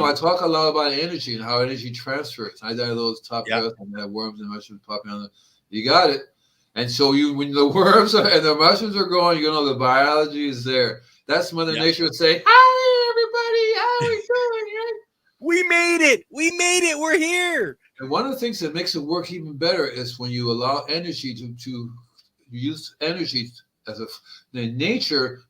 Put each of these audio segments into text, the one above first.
I talk a lot about energy and how energy transfers. I did those top Yeah. breaths and that worms and mushrooms popping on the. You got it. And so when the worms and the mushrooms are growing, the biology is there. That's Mother Nature would say, "Hi, everybody. How are we doing?" We made it. We made it. We're here. And one of the things that makes it work even better is when you allow energy to use energy as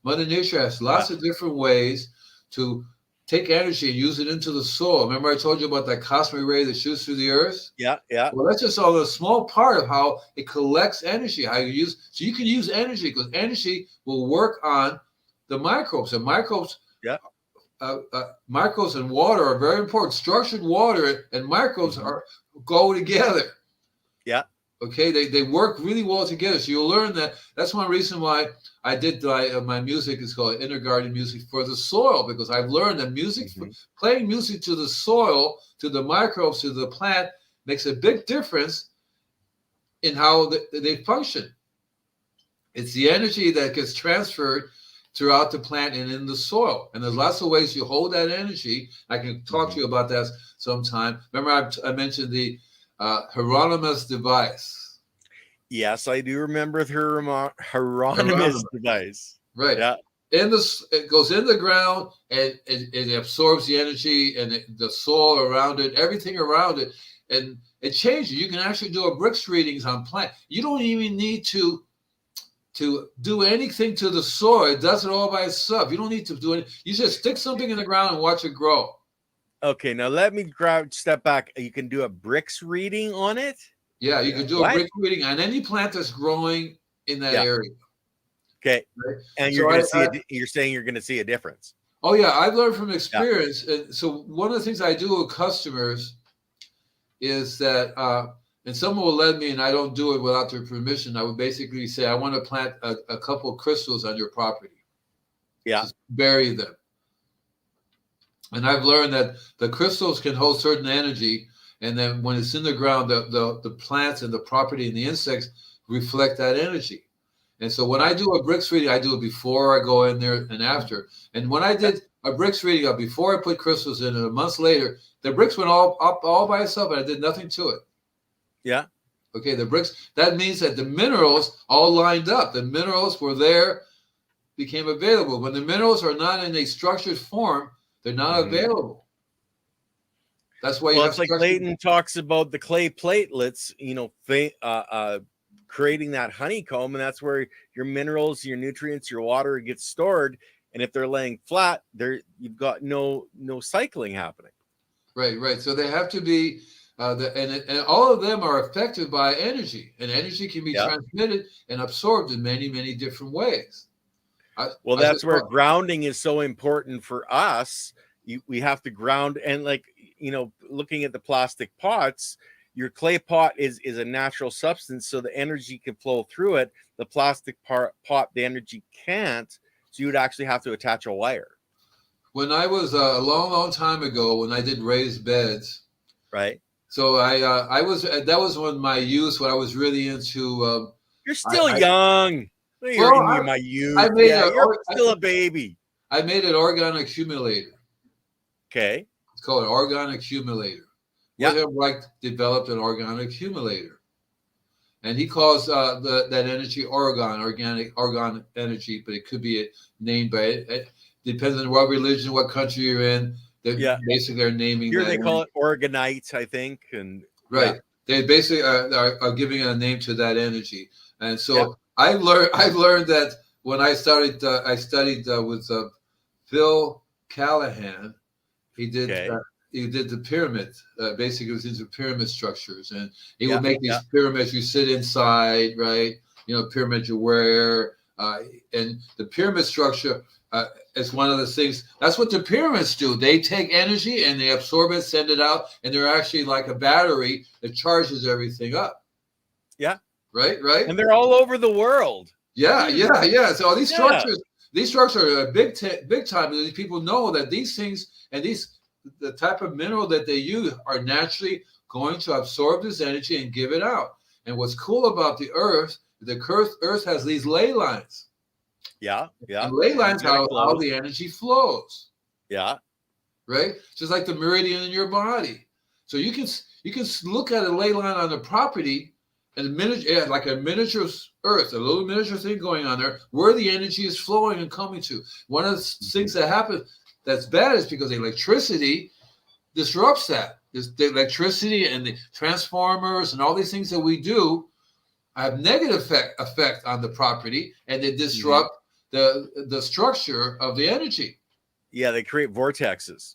Mother Nature has lots of different ways to take energy and use it into the soil. Remember I told you about that cosmic ray that shoots through the earth? Yeah, yeah. Well, that's just a small part of how it collects energy, how you can use energy because energy will work on the microbes. And microbes microbes and water are very important. Structured water and microbes go together. Yeah. Okay, they work really well together. So you'll learn that. That's one reason why I did my music is called Inner Garden Music for the Soil, because I've learned that playing music to the soil, to the microbes, to the plant makes a big difference in how they function. It's the energy that gets transferred throughout the plant and in the soil. And there's lots of ways you hold that energy. I can talk to you about that sometime. Remember I mentioned the Hieronymus device. Yes, I do remember the Hieronymus device. Right. Yeah. It goes in the ground and it absorbs the energy and the soil around it, everything around it, and it changes. You can actually do a bricks readings on plant. You don't even need to do anything to the soil. It does it all by itself. You don't need to do it. You just stick something in the ground and watch it grow. Okay, now let me step back. You can do a bricks reading on it? Yeah, you can do a brick reading on any plant that's growing in that area. Okay, right? And you're going to see. You're saying you're going to see a difference. Oh yeah, I've learned from experience. Yeah. And so one of the things I do with customers is that, and someone will let me, and I don't do it without their permission. I would basically say, I want to plant a couple of crystals on your property. Yeah, just bury them. And I've learned that the crystals can hold certain energy, and then when it's in the ground, the plants and the property and the insects reflect that energy. And so when I do a bricks reading, I do it before I go in there and after. And when I did a bricks reading before I put crystals in, and a month later, the bricks went all up all by itself, and I did nothing to it. Yeah. Okay, the bricks, that means that the minerals all lined up. The minerals were there, became available. When the minerals are not in a structured form, they're not available. That's why it's like Clayton talks about the clay platelets, creating that honeycomb, and that's where your minerals, your nutrients, your water gets stored. And if they're laying flat, you've got no cycling happening. Right. So they have to be, and all of them are affected by energy, and energy can be transmitted and absorbed in many, many different ways. That's where grounding is so important for us. We have to ground, and looking at the plastic pots, your clay pot is a natural substance, so the energy can flow through it. The plastic pot, the energy can't, so you would actually have to attach a wire. When I was a long time ago, when I did raised beds, right? So that was when my youth, when I was really into. You're still young. You're my youth. You're still a baby. I made an orgone accumulator. Okay. It's called an orgone accumulator. William Reich developed an orgone accumulator, and he calls that energy orgone energy, but it could be named by it. Depends on what religion, what country you're in. Basically are naming. Here they call it organite, I think, and they basically are giving a name to that energy. And so I've learned that when I studied with Phil Callahan. He did the pyramid. Basically, it was into pyramid structures, and he would make these pyramids. You sit inside, right? Pyramid you wear, and the pyramid structure is one of the things. That's what the pyramids do. They take energy and they absorb it, send it out, and they're actually like a battery that charges everything up. Yeah. Right. And they're all over the world. Yeah. So these structures are big time. These people know that these things and the type of mineral that they use are naturally going to absorb this energy and give it out. And what's cool about the Earth has these ley lines. Yeah. And ley lines how the energy flows. Yeah. right? Just like the meridian in your body. So you can look at a ley line on the property and like a miniature earth, a little miniature thing going on there, where the energy is flowing and coming to. One of the things that happen that's bad is because electricity disrupts that. The electricity and the transformers and all these things that we do have negative effect on the property, and they disrupt the structure of the energy. Yeah, they create vortexes.